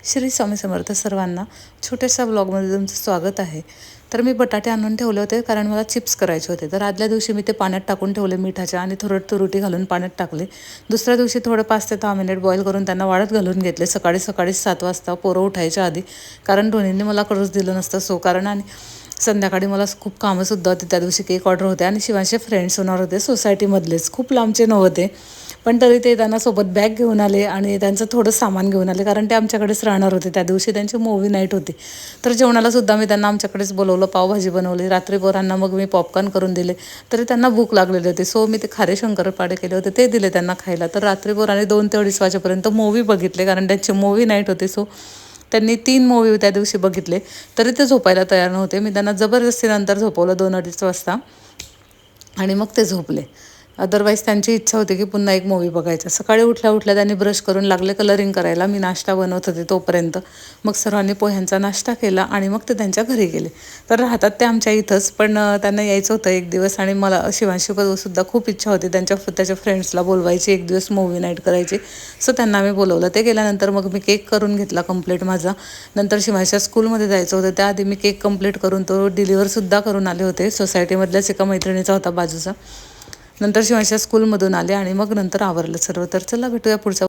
श्री स्वामी समर्थ सर्वांना. छोट्याशा ब्लॉगमध्ये तुमचं स्वागत आहे. तर मी बटाटे आणून ठेवले होते कारण मला चिप्स करायचे होते. तर आदल्या दिवशी मी ते पाण्यात टाकून ठेवले मिठाच्या आणि थोडं तुरटी घालून पाण्यात टाकले. दुसऱ्या दिवशी थोडं 5 ते 10 मिनिट बॉईल करून त्यांना वाळत घालून घेतले. सकाळी 7 वाजता पोरं उठायच्या आधी, कारण दोन्हींनी मला करूच दिलं नसतं सो कारण. आणि संध्याकाळी मला खूप कामंसुद्धा होती. त्या दिवशी केक ऑर्डर होते आणि शिवांचे फ्रेंड्स होणार होते, सोसायटीमधलेच, खूप लांबचे नव्हते. पण तरी ते त्यांना सोबत बॅग घेऊन आले आणि त्यांचं थोडं सामान घेऊन आले, कारण ते आमच्याकडेच राहणार होते. त्या दिवशी त्यांची मूव्ही नाईट होती. तर जेवणालासुद्धा मी त्यांना आमच्याकडेच बोलवलं, पावभाजी बनवली. रात्री पोरांना मग मी पॉपकॉर्न करून दिले. तरी त्यांना भूक लागलेली होती, सो मी ते खारे शंकरपाळे केले होते, ते दिले त्यांना खायला. तर रात्री पोरांनी 2 ते 2:30 वाजेपर्यंत मूव्ही बघितले, कारण त्यांची मूव्ही नाईट होती. सो त्यांनी 3 मूव्ही त्या दिवशी बघितले. तरी ते झोपायला तयार नव्हते. मी त्यांना जबरदस्तीनंतर झोपवलं 2-2:30 वाजता आणि मग ते झोपले. अदरवाईज त्यांची इच्छा होती की पुन्हा एक मूव्ही बघायचा. सकाळी उठल्या उठल्या त्यांनी ब्रश करून लागले कलरिंग करायला. मी नाश्ता बनवत होते तोपर्यंत. मग सर्वांनी पोह्यांचा नाश्ता केला आणि मग ते त्यांच्या घरी गेले. तर राहतात ते आमच्या इथंच, पण त्यांना यायचं होतं एक दिवस. आणि मला शिवांशीसुद्धा खूप इच्छा होती त्याच्या फ्रेंड्सला बोलवायची, एक दिवस मूव्ही नाईट करायची. सो त्यांना मी बोलवलं. ते गेल्यानंतर मग मी केक करून घेतला कंप्लीट माझा. नंतर शिवांशीच्या स्कूलमध्ये जायचं होतं, त्याआधी मी केक कंप्लीट करून तो डिलिव्हरसुद्धा करून आले होते. सोसायटीमधल्याच एका मैत्रिणीचा होता बाजूचा. नंतर शिवांशीच्या स्कूलमधून आले आणि मग नंतर आवरलं सर्व. तर चला भेटूया पुढच्या